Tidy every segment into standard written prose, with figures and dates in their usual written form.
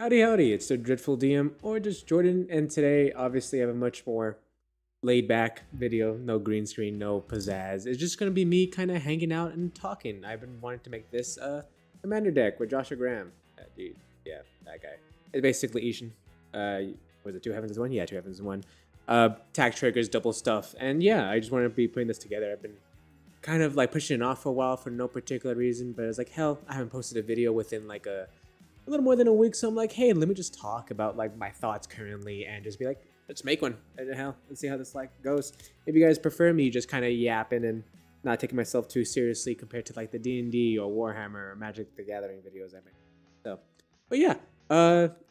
Howdy, howdy, it's the Dreadful DM, or just Jordan, and today, obviously, I have a much more laid back video. No green screen, no pizzazz. It's just gonna be me kind of hanging out and talking. I've been wanting to make this Commander deck with Joshua Graham. Dude, yeah, that guy. It's basically Ishin. Was it Two Heavens in One? Yeah, Two Heavens in One. Tag triggers, double stuff, and yeah, I just want to be putting this together. I've been kind of like pushing it off for a while for no particular reason, but it's like, hell, I haven't posted a video within like a little more than a week, so I'm like, hey, let me just talk about like my thoughts currently and just be like, let's make one. And hell, let's see how this like goes. If you guys prefer me just kind of yapping and not taking myself too seriously compared to like the D&D or Warhammer or Magic the Gathering videos I make. So, but yeah,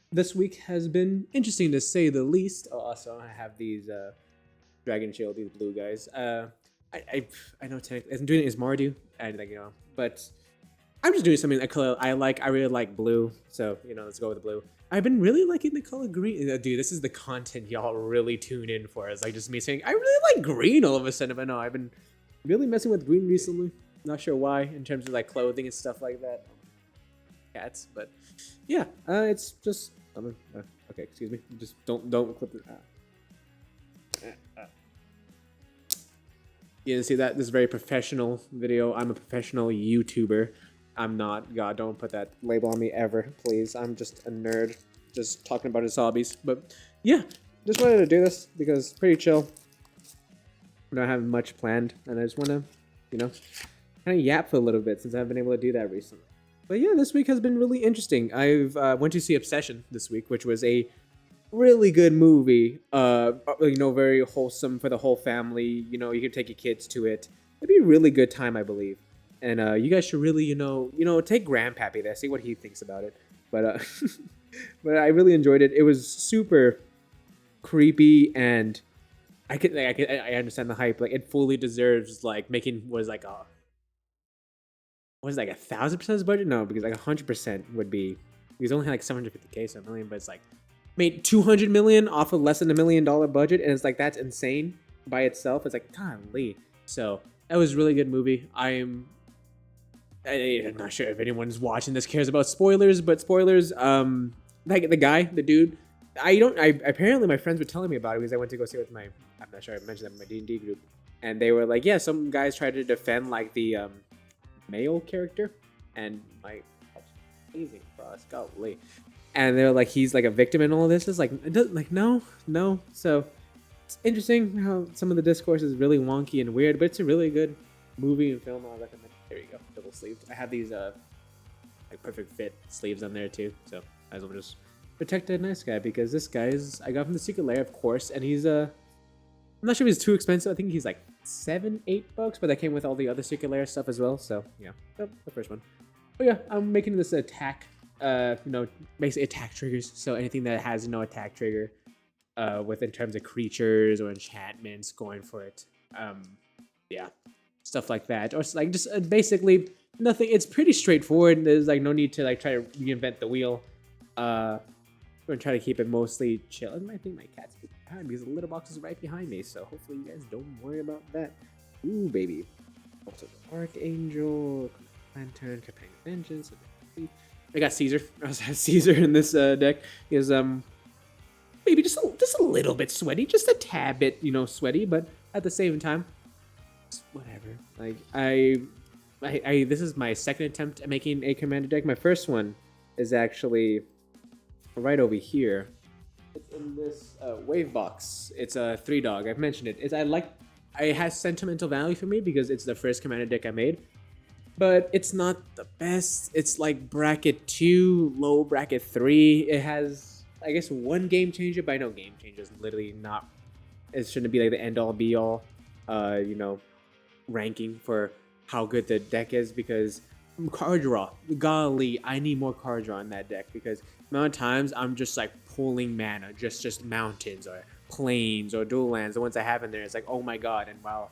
this week has been interesting to say the least. Oh, also, I have these Dragon Shield, these blue guys. I know technically I'm doing it as Mardu, and like but I'm just doing something that color I like. I really like blue, so let's go with the blue. I've been really liking the color green. Dude, this is the content y'all really tune in for. It's like just me saying I really like green all of a sudden. But no, I've been really messing with green recently. Not sure why, in terms of like clothing and stuff like that. Cats, but yeah, it's just okay. Excuse me. Just don't clip it. You didn't see that? This is a very professional video. I'm a professional YouTuber. I'm not. God, don't put that label on me ever, please. I'm just a nerd, just talking about his hobbies. But yeah, just wanted to do this because it's pretty chill. I don't have much planned, and I just want to, kind of yap for a little bit since I haven't been able to do that recently. But yeah, this week has been really interesting. I've went to see Obsession this week, which was a really good movie. Very wholesome for the whole family. You can take your kids to it. It'd be a really good time, I believe. And you guys should really, take Grandpappy there, see what he thinks about it. But but I really enjoyed it. It was super creepy, and I understand the hype. Like, it fully deserves like making was like 1,000% budget? No, because like 100% would be because it only had like 750K, so a million, but it's like made 200 million off of less than $1 million budget, and it's like that's insane by itself. It's like, golly. So that was a really good movie. I'm not sure if anyone's watching this cares about spoilers, but spoilers. Like the dude. Apparently my friends were telling me about it because I went to go see it with my. I'm not sure I mentioned that in my D&D group, and they were like, yeah, some guys tried to defend like the male character, and like, amazing for us, golly. And they're like, he's like a victim in all of this. It's like, no. So it's interesting how some of the discourse is really wonky and weird, but it's a really good movie and film. I recommend. There you go, double sleeved. I have these like perfect fit sleeves on there too, so I as well just protect a nice guy because this guy's I got from the Secret Lair, of course, and he's I'm not sure if he's too expensive. I think he's like $7-8, but that came with all the other Secret Lair stuff as well. So yeah, the first one. But yeah, I'm making this attack. Basically attack triggers. So anything that has no attack trigger, with in terms of creatures or enchantments, going for it. Yeah, stuff like that, or like just basically nothing. It's pretty straightforward. There's like no need to like try to reinvent the wheel. We're gonna try to keep it mostly chill. And I think my cat's behind me because the litter box is right behind me. So hopefully you guys don't worry about that. Ooh, baby. Also, Archangel, Lantern, Companion Vengeance. I got Caesar. I also have Caesar in this deck. He is maybe just a little bit sweaty, just a tad bit, sweaty, but at the same time, whatever. Like I this is my second attempt at making a commander deck. My first one is actually right over here. It's in this wave box. It's a 3-dog. I've mentioned it. It has sentimental value for me because it's the first commander deck I made. But it's not the best. It's like bracket 2, low bracket 3. It has, I guess, one game changer, but I know game changer is literally not. It shouldn't be like the end all be all, ranking for how good the deck is because card draw. Golly, I need more card draw in that deck because the amount of times I'm just like pulling mana, just mountains or plains or dual lands. The ones I have in there, it's like, oh my god, and wow.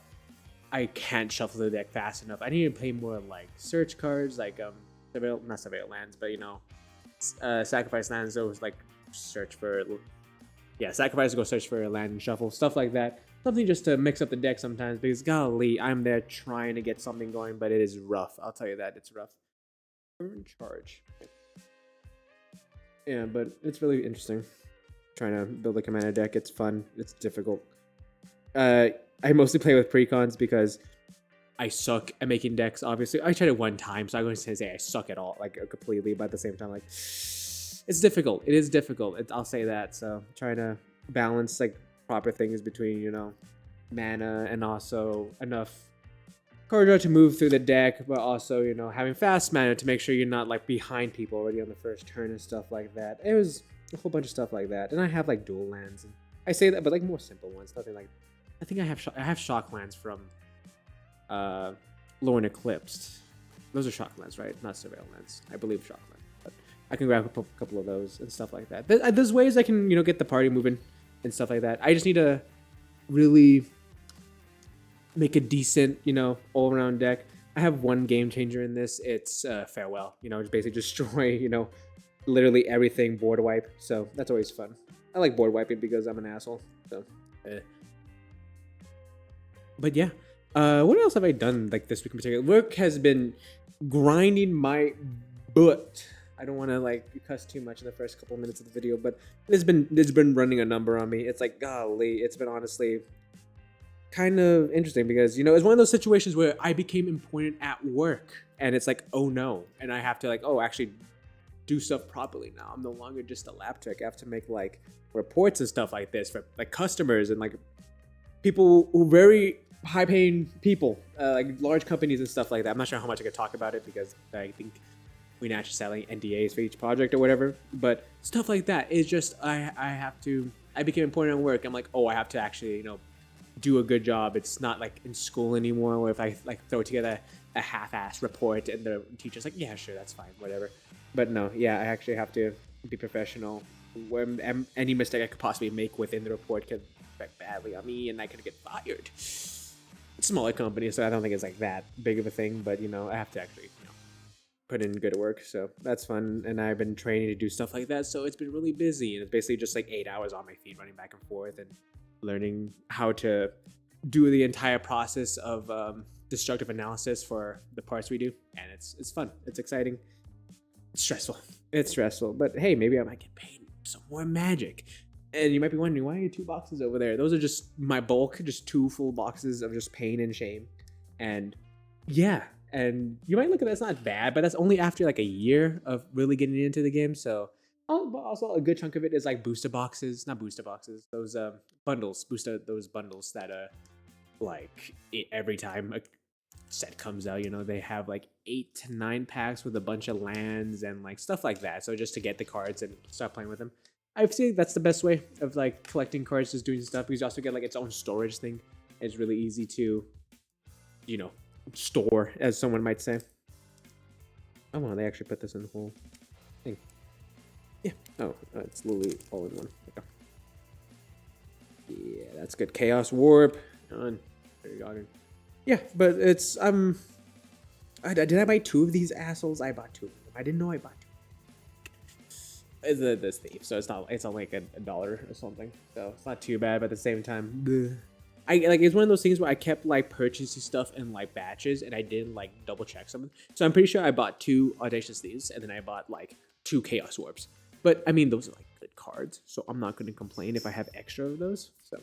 I can't shuffle the deck fast enough. I need to play more like search cards, like not surveil lands, but sacrifice lands. Those like search for, sacrifice to go search for a land and shuffle stuff like that. Something just to mix up the deck sometimes because golly, I'm there trying to get something going, but it is rough. I'll tell you that it's rough. Turn charge. Yeah, but it's really interesting trying to build a commander deck. It's fun. It's difficult. Uh, I mostly play with precons because I suck at making decks. Obviously, I tried it one time, so I'm going to say I suck at all, like completely. But at the same time, like it's difficult. It is difficult. I'll say that. So trying to balance like proper things between mana and also enough card draw to move through the deck, but also having fast mana to make sure you're not like behind people already on the first turn and stuff like that. It was a whole bunch of stuff like that, and I have like dual lands. And I say that, but like more simple ones, nothing like. I think I have shock lands from Lorne Eclipsed. Those are shock lands, right? Not surveil lands. I believe shock lands. But I can grab a couple of those and stuff like that. There's ways I can, get the party moving and stuff like that. I just need to really make a decent, all-around deck. I have one game changer in this. It's Farewell. Just basically destroy, literally everything board wipe. So that's always fun. I like board wiping because I'm an asshole. So, But yeah. What else have I done like this week in particular? Work has been grinding my butt. I don't want to like cuss too much in the first couple minutes of the video, but it's been running a number on me. It's like, golly, it's been honestly kind of interesting because it's one of those situations where I became important at work, and it's like, oh no, and I have to like, oh, actually do stuff properly now. I'm no longer just a lab tech. I have to make like reports and stuff like this for like customers and like people who very high paying people, like large companies and stuff like that. I'm not sure how much I could talk about it because I think we naturally selling NDAs for each project or whatever, but stuff like that is just I became important at work. I'm like, oh, I have to actually do a good job. It's not like in school anymore where if I like throw together a half-ass report and the teacher's like, yeah, sure, that's fine, whatever. But no, yeah, I actually have to be professional. When any mistake I could possibly make within the report could affect badly on me and I could get fired. Smaller company, so I don't think it's like that big of a thing, but I have to actually put in good work, so that's fun. And I've been training to do stuff like that, so it's been really busy, and it's basically just like 8 hours on my feet running back and forth and learning how to do the entire process of destructive analysis for the parts we do, and it's fun, it's exciting, it's stressful, but hey, maybe I might get paid some more magic. And you might be wondering, why are 2 boxes over there? Those are just my bulk, just 2 full boxes of just pain and shame. And yeah, and you might look at that, it's not bad, but that's only after like a year of really getting into the game. So but also a good chunk of it is like booster boxes, not booster boxes, those bundles, those bundles that like every time a set comes out, they have like 8 to 9 packs with a bunch of lands and like stuff like that. So just to get the cards and start playing with them. I feel that's the best way of like collecting cards, just doing stuff, because you also get like its own storage thing. It's really easy to, store, as someone might say. Oh wow, they actually put this in the whole thing. Yeah. Oh, it's literally all in one. Okay. Yeah, that's good. Chaos Warp. Done. There you go. Yeah, but it's did I buy 2 of these assholes? I bought 2 of them. I didn't know I bought 2. It's this thief, so it's only like $1 or something, so it's not too bad. But at the same time, bleh. It's one of those things where I kept like purchasing stuff in like batches, and I didn't like double check something. So I'm pretty sure I bought 2 Audacious Thieves, and then I bought like 2 Chaos Warps. But I mean, those are like good cards, so I'm not going to complain if I have extra of those. So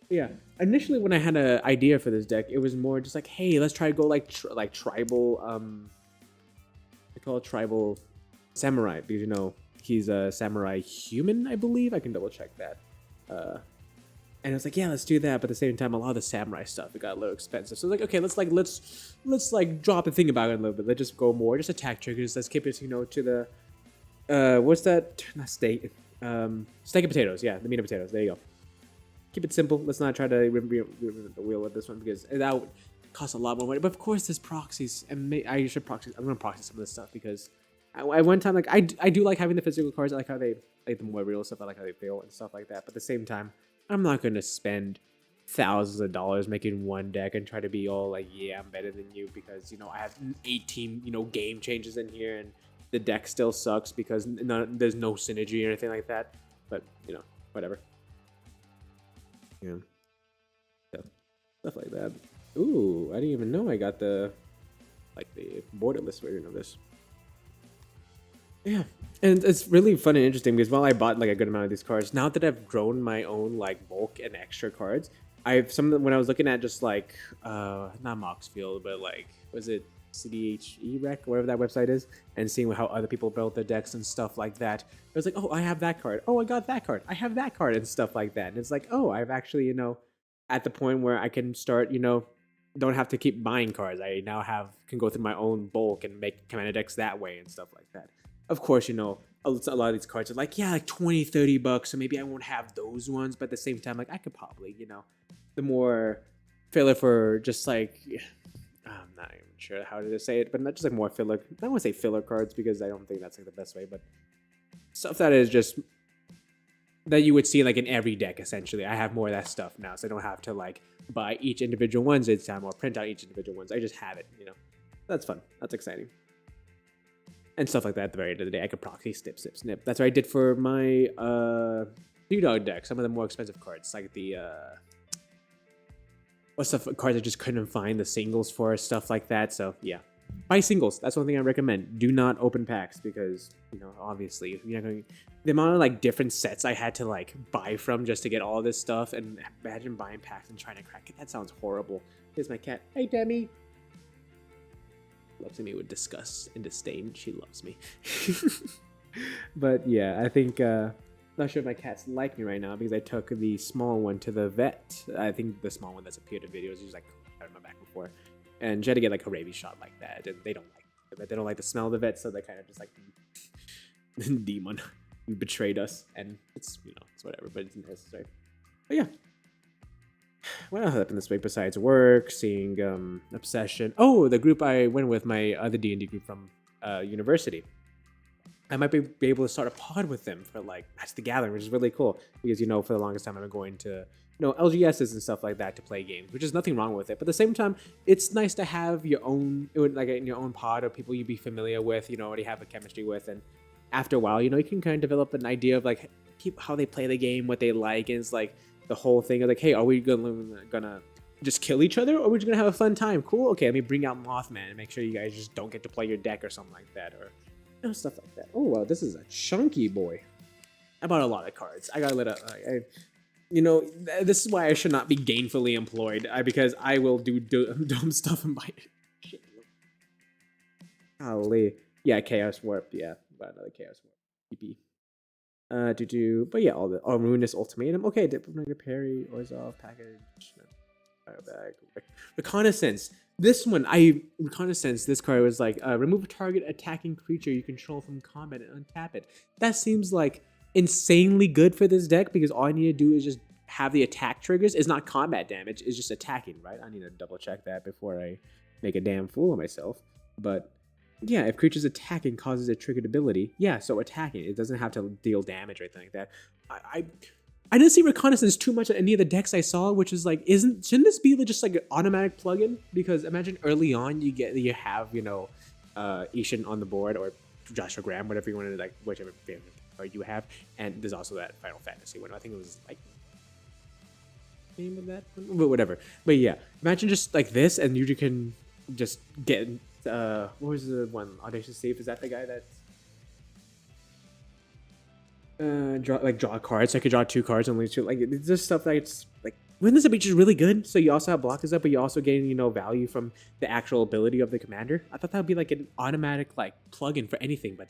yeah, initially when I had an idea for this deck, it was more just like, hey, let's try to go like tribal. I call it tribal samurai because he's a samurai human, I believe. I can double check that. And I was like, yeah, let's do that. But at the same time, a lot of the samurai stuff, it got a little expensive. So I was like, okay, let's drop the thing about it a little bit. Let's just go more, just attack triggers. Let's keep it, to the, what's that? Not steak. Steak and potatoes. Yeah, the meat and potatoes. There you go. Keep it simple. Let's not try to reinvent the wheel with this one because that would cost a lot more money. But of course, there's proxies, and I should proxy. I'm gonna proxy some of this stuff because I one time like I do like having the physical cards. I like how they like the more real stuff. I like how they feel and stuff like that. But at the same time, I'm not gonna spend thousands of dollars making one deck and try to be all like, yeah, I'm better than you because I have 18 game changes in here and the deck still sucks because there's no synergy or anything like that. But whatever. Yeah, stuff like that. Ooh, I didn't even know I got the borderless version of this. Yeah. And it's really fun and interesting because while I bought like a good amount of these cards, now that I've grown my own like bulk and extra cards, I've some of them when I was looking at just like not Moxfield, but like was it CDHE Rec, whatever that website is, and seeing how other people built their decks and stuff like that. It was like, oh, I have that card. Oh, I got that card. I have that card and stuff like that. And it's like, oh, I've actually, at the point where I can start, don't have to keep buying cards. I now can go through my own bulk and make commander decks that way and stuff like that. Of course, a lot of these cards are like, yeah, like 20, $30, so maybe I won't have those ones, but at the same time, like I could probably, the more filler for just like, I'm not even sure how to say it, but not just like more filler. I don't want to say filler cards because I don't think that's like the best way, but stuff that is just that you would see like in every deck essentially. I have more of that stuff now, so I don't have to like buy each individual ones each time or print out each individual ones. I just have it, That's fun. That's exciting. And stuff like that at the very end of the day. I could proxy snip. That's what I did for my New Dog deck. Some of the more expensive cards, like the what's the cards I just couldn't find the singles for, stuff like that. So yeah, buy singles. That's one thing I recommend. Do not open packs because obviously you're not going. The amount of like different sets I had to like buy from just to get all this stuff, and imagine buying packs and trying to crack it. That sounds horrible. Here's my cat. Hey, Demi. Looks at me with disgust and disdain. She loves me. But yeah, I think not sure if my cats like me right now because I took the small one to the vet. I think the small one that's appeared in videos is like out of my back before, and she had to get like a rabies shot like that. And they don't like the vet. They don't like the smell of the vet, so they kind of just like demon. You betrayed us, and it's it's whatever, but it's necessary. But yeah. What else happened this week besides work, seeing Obsession? Oh, the group I went with, my other D&D group from university. I might be able to start a pod with them for like Match the Gathering, which is really cool because for the longest time I've been going to LGSs and stuff like that to play games, which is nothing wrong with it. But at the same time, it's nice to have your own like in your own pod of people you'd be familiar with, already have a chemistry with, and after a while, you can kind of develop an idea of like how they play the game, what they like, and it's like the whole thing of like, hey, are we gonna just kill each other, or are we just gonna have a fun time? Cool. Okay, let me bring out Mothman and make sure you guys just don't get to play your deck or something like that, or stuff like that. Oh wow, this is a chunky boy. I bought a lot of cards. I got a little. This is why I should not be gainfully employed because I will do dumb stuff and buy shit. Golly. Yeah, Chaos Warp. Yeah, bought another Chaos Warp. PP. But yeah, all the Ruinous Ultimatum. Okay, Diplomatic Parry, Orzhov, Package, Bag, Reconnaissance. This one, Reconnaissance, this card was like, remove a target attacking creature you control from combat and untap it. That seems like insanely good for this deck because all I need to do is just have the attack triggers. It's not combat damage, it's just attacking, right? I need to double check that before I make a damn fool of myself. But yeah, if creatures attacking causes a triggered ability, yeah, so attacking. It doesn't have to deal damage or anything like that. I didn't see Reconnaissance too much in any of the decks I saw, which is like, shouldn't this be just like an automatic plugin? Because imagine early on you have, Ishin on the board, or Joshua Graham, whatever you want to, like, whichever favorite card you have. And there's also that Final Fantasy one. I think it was like name of that one? But whatever. But yeah, imagine just like this, and you can just get what was the one? Audacious Safe, is that the guy that draw cards? So I could draw 2 cards and lose 2. Like, it's just stuff that's like, wouldn't this be just really good? So you also have blockers up, but you also gain value from the actual ability of the commander. I thought that would be like an automatic like plugin for anything, but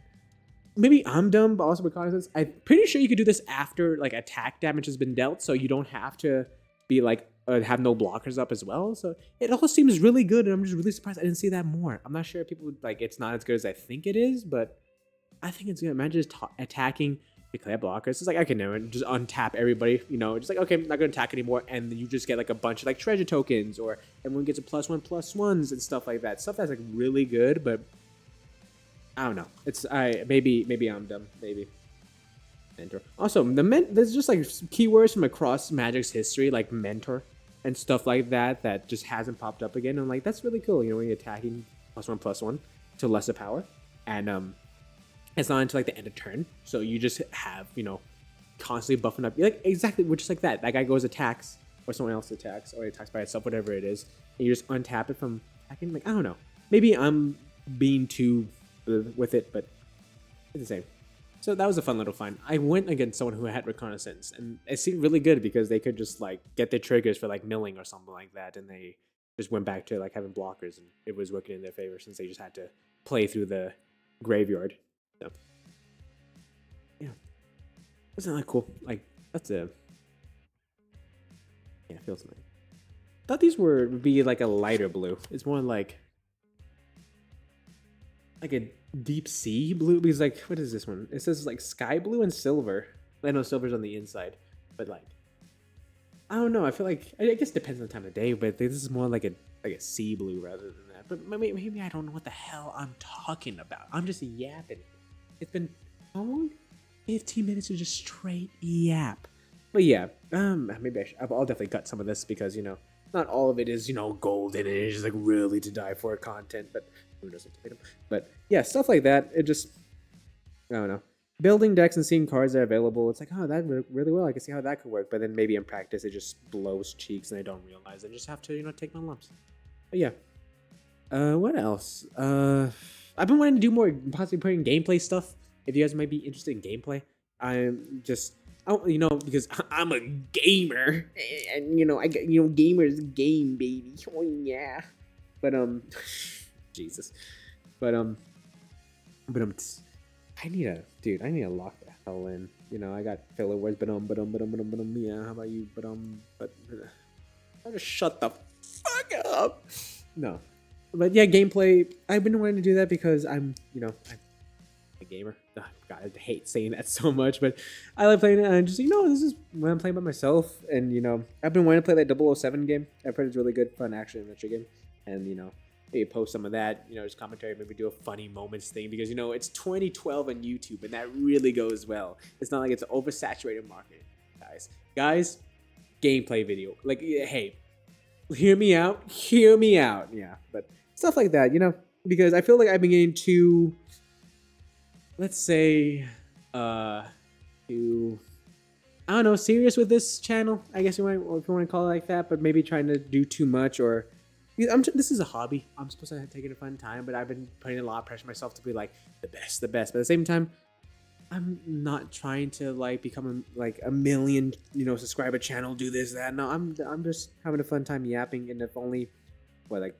maybe I'm dumb. But also Reconnaissance, I'm pretty sure you could do this after like attack damage has been dealt, so you don't have to be like have no blockers up as well. So it all seems really good, and I'm just really surprised I didn't see that more. I'm not sure if people would like it's not as good as I think it is, but I think it's good. Imagine just attacking, declare blockers. It's like, I can never just untap everybody, just like, okay, I'm not gonna attack anymore, and then you just get like a bunch of like treasure tokens, or everyone gets a +1/+1s and stuff like that. Stuff that's like really good, but I don't know. Maybe I'm dumb. Maybe. Mentor. Also, there's just like keywords from across Magic's history, like mentor and stuff like that, that just hasn't popped up again. I'm like, that's really cool. When you're attacking +1/+1 to lesser power, and it's not until like the end of turn, so you just have constantly buffing up. You're like exactly, just like that. That guy goes attacks, or someone else attacks, or he attacks by itself, whatever it is, and you just untap it from attacking. Like, I don't know. Maybe I'm being too with it, but It's the same. So that was a fun little find. I went against someone who had reconnaissance, and it seemed really good because they could just like get their triggers for like milling or something like that, and they just went back to like having blockers, and it was working in their favor since they just had to play through the graveyard. So yeah, isn't that cool? Like that's a yeah, it feels nice. Thought these would be like a lighter blue. It's more like a deep sea blue, because like what is this one? It says like sky blue and silver. I know silver's on the inside, but like I don't know. I feel like I guess it depends on the time of day, but this is more like a sea blue rather than that. But maybe I don't know what the hell I'm talking about. I'm just yapping. It's been how long? 15 minutes of just straight yap. But yeah, maybe I'll definitely cut some of this because not all of it is golden and it's just like really to die for content. But who doesn't take them? But yeah, stuff like that. It just I don't know. Building decks and seeing cards that are available, it's like, oh, that worked really well. I can see how that could work. But then maybe in practice, it just blows cheeks and I don't realize. I just have to, take my lumps. But yeah. What else? I've been wanting to do more, possibly putting gameplay stuff. If you guys might be interested in gameplay, I'm just, because I'm a gamer, and I got, gamers game, baby. Oh yeah. But Jesus. But I need to lock the hell in. I got filler words, yeah, how about you? I'll just shut the fuck up. No. But yeah, gameplay, I've been wanting to do that because I'm a gamer. Oh, God, I hate saying that so much, but I like playing it, and I just, this is when I'm playing by myself, and, I've been wanting to play that 007 game. I've heard it's really good, fun action adventure game, and, maybe post some of that, just commentary, maybe do a funny moments thing, because, it's 2012 on YouTube, and that really goes well. It's not like it's an oversaturated market, guys. Gameplay video, like, hey, hear me out, yeah, but stuff like that, because I feel like I've been getting too, let's say, too, I don't know, serious with this channel, I guess if you want to call it like that, but maybe trying to do too much, or this is a hobby. I'm supposed to take it a fun time, but I've been putting a lot of pressure on myself to be like the best. But at the same time, I'm not trying to like become a million, subscriber channel, do this, that. No, I'm just having a fun time yapping. And if only, my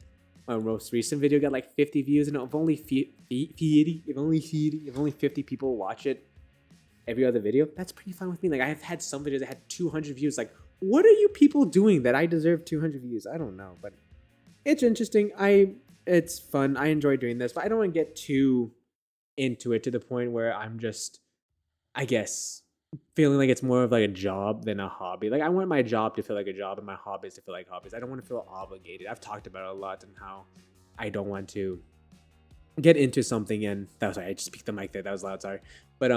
most recent video got like 50 views, and if only 50 people watch it every other video, that's pretty fun with me. Like I've had some videos that had 200 views. Like, what are you people doing that I deserve 200 views? I don't know, but it's interesting. It's fun. I enjoy doing this, but I don't want to get too into it to the point where I'm just, I guess, feeling like it's more of like a job than a hobby. Like I want my job to feel like a job and my hobbies to feel like hobbies. I don't want to feel obligated. I've talked about it a lot and how I don't want to get into something, and that was, sorry, I just picked the mic there. That was loud. Sorry. But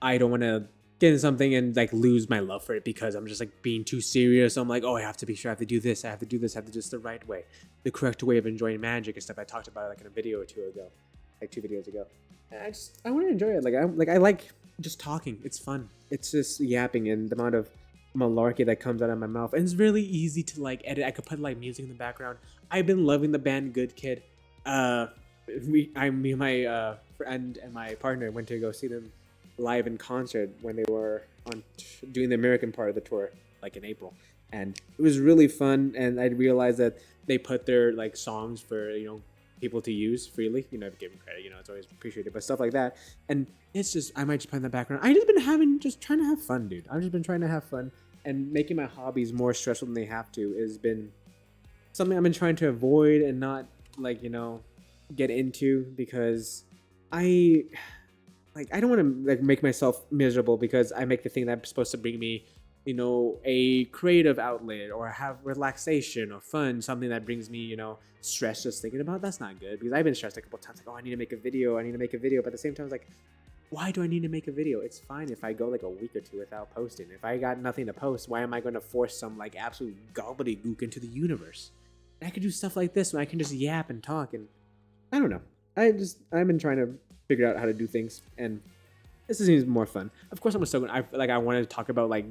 I don't want to get into something and like lose my love for it because I'm just like being too serious. I'm like, oh, I have to be sure I have to do this. I have to do this. I have to do this the right way, the correct way of enjoying Magic and stuff. I talked about it like in a video or two ago, like 2 videos ago. And I want to enjoy it. I like just talking. It's fun. It's just yapping and the amount of malarkey that comes out of my mouth. And it's really easy to like edit. I could put like music in the background. I've been loving the band Good Kid. Me and my friend and my partner went to go see them live in concert when they were doing the American part of the tour, like in April, and it was really fun. And I realized that they put their like songs for people to use freely. Give them credit. It's always appreciated, but stuff like that. And it's just I might just put in the background. I just trying to have fun, dude. I've just been trying to have fun, and making my hobbies more stressful than they have to has been something I've been trying to avoid and not get into, because I don't want to like make myself miserable because I make the thing that's supposed to bring me, a creative outlet or have relaxation or fun, something that brings me, stress just thinking about. That's not good, because I've been stressed a couple times, like, oh, I need to make a video. But at the same time, it's like, why do I need to make a video? It's fine if I go like a week or two without posting. If I got nothing to post, why am I going to force some like absolute gobbledygook into the universe? And I could do stuff like this where I can just yap and talk, and I don't know. I've been trying to figure out how to do things, and this seems more fun. Of course, I'm still going. I wanted to talk about like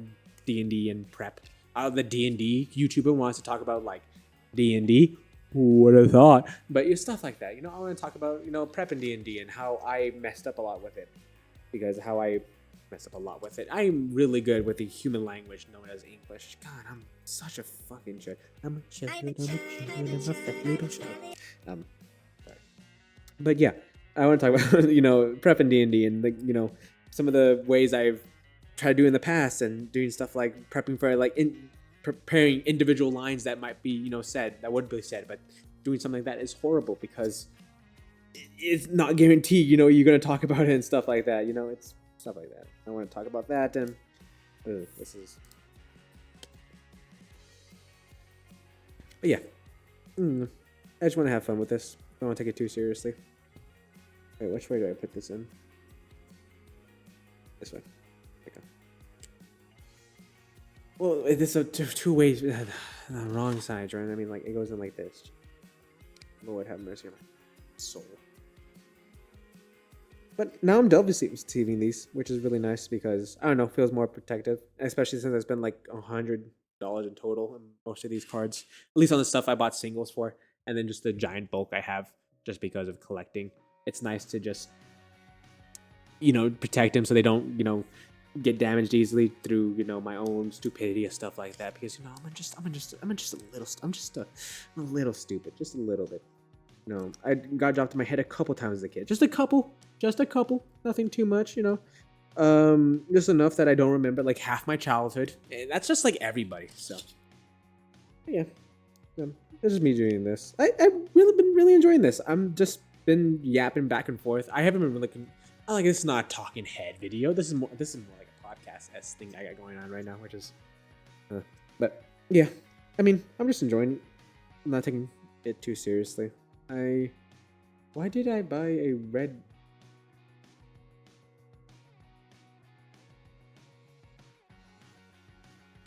D&D and prep. The D&D YouTuber wants to talk about like D&D. Who would have thought? But stuff like that. I want to talk about prep in D&D and how I messed up a lot with it, because how I messed up a lot with it. I'm really good with the human language known as English. God, I'm such a fucking shit. I'm a child. I'm a fat little child. Sorry. But yeah, I want to talk about prep in D&D and some of the ways I've tried to do in the past, and doing stuff like prepping for preparing individual lines that might be said, that would be said, but doing something like that is horrible because it's not guaranteed you're going to talk about it and stuff like that. It's stuff like that. I want to talk about that. And this is, but yeah, I just want to have fun with this. I don't want to take it too seriously. Wait, which way do I put this in? This way. Okay. Well, this is two ways. The wrong sides, right? I mean, like, it goes in like this. Lord have mercy on my soul. But now I'm double receiving these, which is really nice because, I don't know, feels more protective. Especially since it's been like $100 in total on most of these cards. At least on the stuff I bought singles for. And then just the giant bulk I have just because of collecting. It's nice to just, protect them so they don't, get damaged easily through my own stupidity and stuff like that, because I'm just a little stupid, just a little bit. I got dropped in my head a couple times as a kid, just a couple, nothing too much, just enough that I don't remember like half my childhood, and that's just like everybody. So yeah, this is me doing this. I've really been really enjoying this. I'm just been yapping back and forth. I haven't been really this is not a talking head video. This is more like a podcast-esque thing I got going on right now, which is but yeah, I mean, I'm just enjoying it. I'm not taking it too seriously. Why did I buy a red?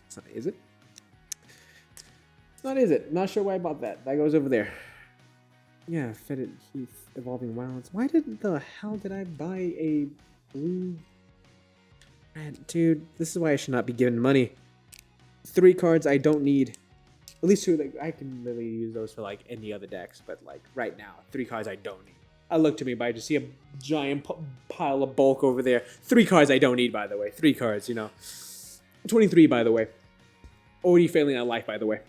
It's not, is it? It's not, is it? Not sure why I bought that. That goes over there. Yeah, Fetid Heath, Evolving Wilds. Why the hell did I buy a blue? Man, dude, this is why I should not be given money. 3 cards I don't need. At least 2. Like, I can literally use those for like any other decks, but like right now, 3 cards I don't need. I look to me, but I just see a giant pile of bulk over there. 3 cards I don't need, by the way. 3 cards, 23, by the way. Already failing at life, by the way.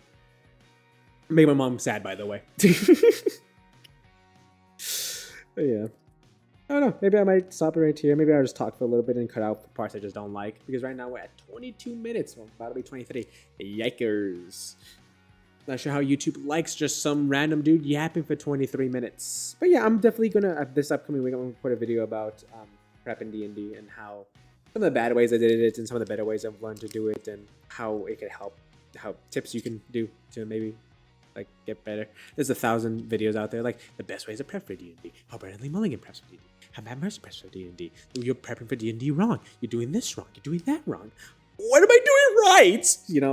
Made my mom sad, by the way. But yeah, I don't know. Maybe I might stop it right here. Maybe I'll just talk for a little bit and cut out the parts I just don't like. Because right now we're at 22 minutes. Well, about to be 23. Yikers. Not sure how YouTube likes just some random dude yapping for 23 minutes. But yeah, I'm definitely gonna, this upcoming week, I'm gonna record a video about prep in D&D and how some of the bad ways I did it and some of the better ways I've learned to do it, and how it could help, how tips you can do to maybe like get better. There's 1,000 videos out there, like the best ways to prep for D&D, how Brandon Mulligan preps for D&D, how Matt Mercer preps for D&D. You're prepping for D&D wrong. You're doing this wrong. You're doing that wrong. What am I doing right?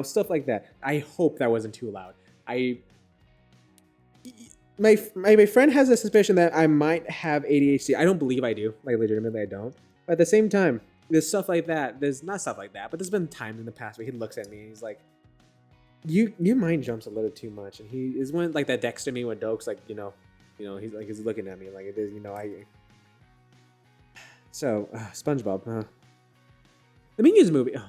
Stuff like that. I hope that wasn't too loud. My friend has a suspicion that I might have ADHD. I don't believe I do. Like, legitimately, I don't. But at the same time, there's stuff like that. There's not stuff like that, but there's been times in the past where he looks at me and he's like, your mind jumps a little too much. And he is one like that Dexter me when Doke's like, he's like, he's looking at me like it is, So, SpongeBob, the Minions movie. Oh,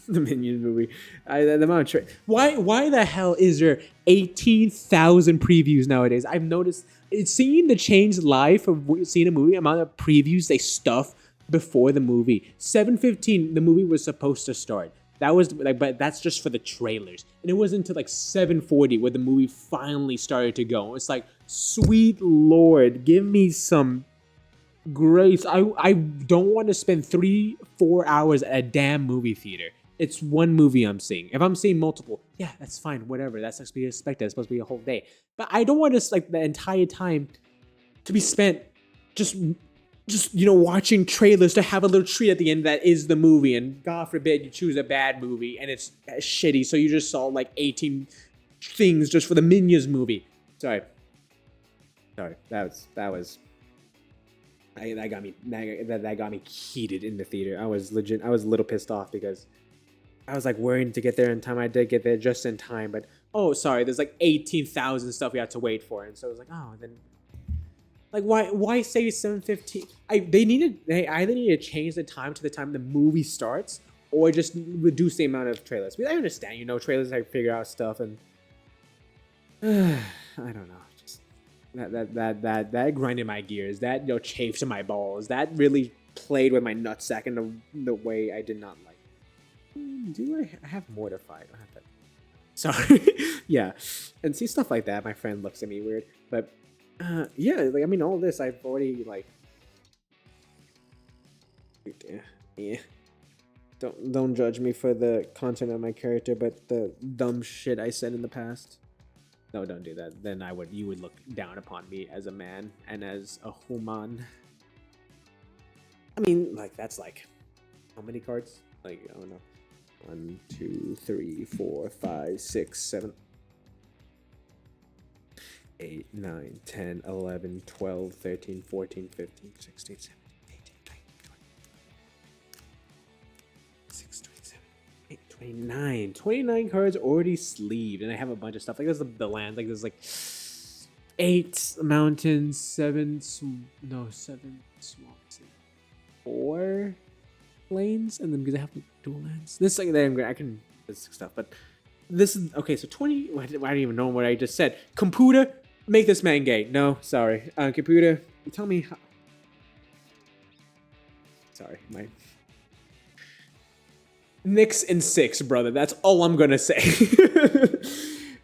the Minions movie. The amount of why the hell is there 18,000 previews nowadays? I've noticed seeing the change live of seeing a movie, amount of previews they stuff before the movie. 7:15, the movie was supposed to start. That was like, but that's just for the trailers, and it wasn't until like 7:40 where the movie finally started to go. It's like, sweet Lord, give me some grace. I don't want to spend 3-4 hours at a damn movie theater. It's one movie I'm seeing. If I'm seeing multiple, yeah, that's fine, whatever. That's supposed to be expected. It's supposed to be a whole day. But I don't want to like the entire time to be spent just watching trailers to have a little treat at the end that is the movie. And God forbid you choose a bad movie and it's shitty, so you just saw like 18 things just for the Minions movie. Sorry, that got me heated in the theater. I was a little pissed off because I was like worrying to get there in time. I did get there just in time, but oh, sorry, there's like 18,000 stuff we have to wait for. And so I was like, oh, then like why say 7:15? They either need to change the time to the time the movie starts or just reduce the amount of trailers. I understand, trailers like figure out stuff and I don't know. Just that grinded my gears. That chafed my balls. That really played with my nutsack in the way I did not like. Do I have mortified? I don't have that. Sorry. Yeah, and see stuff like that. My friend looks at me weird, but yeah, like I mean, all this I've already like. Yeah. Don't judge me for the content of my character, but the dumb shit I said in the past. No, don't do that. Then you would look down upon me as a man and as a human. I mean, like that's like how many cards? Like I don't know. 1, 2, 3, 4, 5, 6, 7, 8, 9, 10, 11, 12, 13, 14, 15, 16, 17, 18, 19, 20, 29 cards already sleeved, and I have a bunch of stuff. Like there's the land. Like there's like 8 mountains, 7 swamps, 4 lanes, and then because I have like dual lands. This like I can this stuff, but this is okay. So 20. I don't even know what I just said. Computer, make this man gay. No, sorry. Computer, tell me how. Sorry, my. Knicks in 6, brother. That's all I'm gonna say.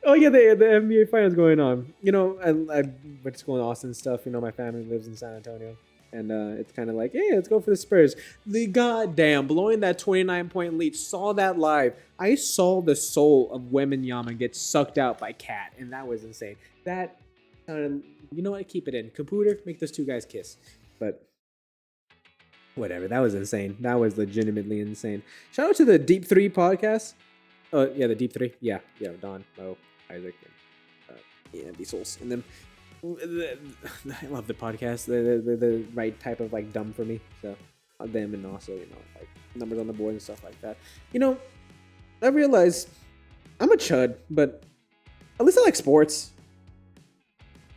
Oh yeah, the NBA finals going on. I went to school in Austin and stuff. My family lives in San Antonio, and it's kind of like, hey, let's go for the Spurs. The goddamn blowing that 29-point lead. Saw that live. I saw the soul of Wembanyama get sucked out by Cat, and that was insane. That, you know what? Keep it in. Computer, make those 2 guys kiss. But. Whatever, that was insane. That was legitimately insane. Shout out to the Deep 3 podcast. Oh, yeah, the Deep 3. Yeah, Don, Mo, Isaac, and these souls. And then, I love the podcast. The right type of, like, dumb for me. So, them and also, like, numbers on the board and stuff like that. I realize I'm a chud, but at least I like sports.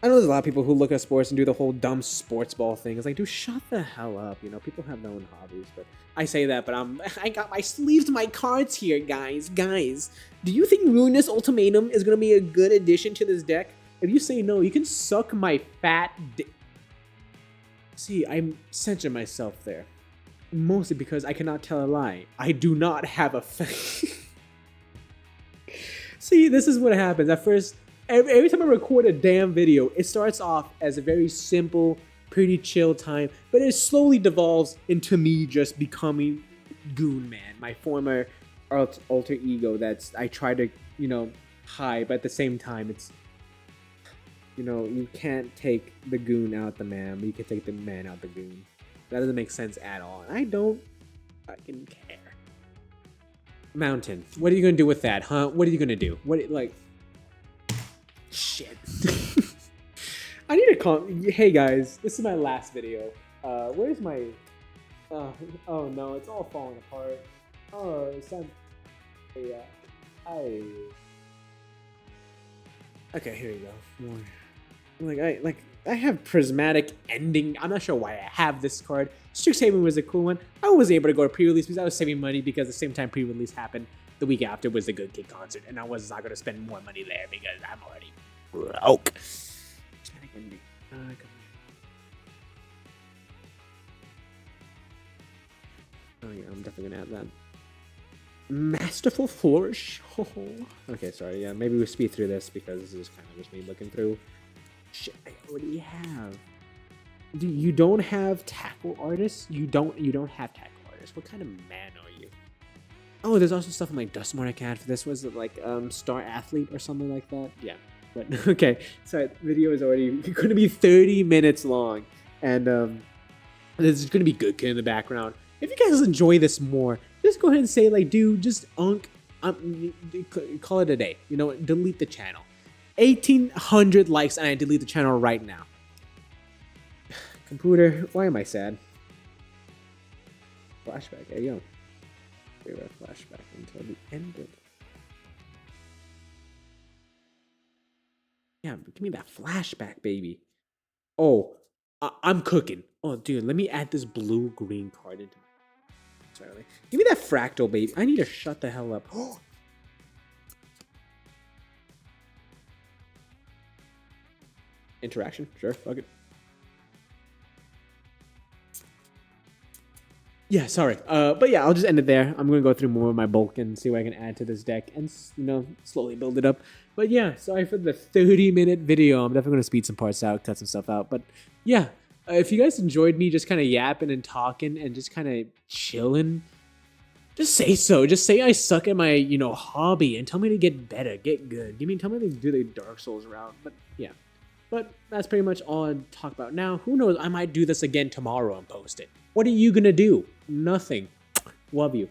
I know there's a lot of people who look at sports and do the whole dumb sports ball thing. It's like, dude, shut the hell up. People have their own hobbies, but I say that, but I got my sleeves to my cards here, guys. Guys, do you think Ruinous Ultimatum is going to be a good addition to this deck? If you say no, you can suck my fat dick. See, I'm censoring myself there. Mostly because I cannot tell a lie. I do not have a face. See, this is what happens. At first, every time I record a damn video, it starts off as a very simple, pretty chill time, but it slowly devolves into me just becoming Goon Man, my former alter ego that's I try to, hide, but at the same time, it's, you can't take the goon out the man, but you can take the man out the goon. That doesn't make sense at all, and I don't fucking care. Mountain, what are you gonna do with that, huh? What are you gonna do? Shit. I need to call. Hey guys, this is my last video. Where's my? Oh no, it's all falling apart. Oh, yeah. Okay, here you go. More. I have prismatic ending. I'm not sure why I have this card. Strixhaven was a cool one. I was able to go to pre-release because I was saving money because the same time pre-release happened, the week after was the Good Kid concert, and I was not going to spend more money there because I'm already broke. Prismatic ending. Oh yeah, I'm definitely gonna add that. Masterful Flourish. Oh. Okay, sorry. Yeah, maybe we'll speed through this because this is kind of just me looking through. Shit, I already have. You don't have tackle artists? You don't have tackle artists. What kind of man are you? Oh, there's also stuff in like Dustmore I can add for this. Was it like Star Athlete or something like that? Yeah. But okay, so video is already going to be 30 minutes long, and there's going to be Good Kid in the background. If you guys enjoy this more, just go ahead and say like, dude, just call it a day. Delete the channel. 1,800 likes, and I delete the channel right now. Computer, why am I sad? Flashback, there you go. We have a flashback until the end of Yeah, give me that flashback, baby. Oh, I'm cooking. Oh, dude, let me add this blue-green card into my... Sorry, give me that fractal, baby. I need to shut the hell up. Interaction, sure, fuck it. Yeah, sorry. But yeah, I'll just end it there. I'm gonna go through more of my bulk and see what I can add to this deck and, you know, slowly build it up. But yeah, sorry for the 30-minute video. I'm definitely gonna speed some parts out, cut some stuff out. But yeah, if you guys enjoyed me just kind of yapping and talking and just kind of chilling, just say so. Just say I suck at my, you know, hobby and tell me to get better, get good. Tell me to do the Dark Souls route. But yeah. But that's pretty much all I talk about now. Who knows? I might do this again tomorrow and post it. What are you gonna do? Nothing. Love you.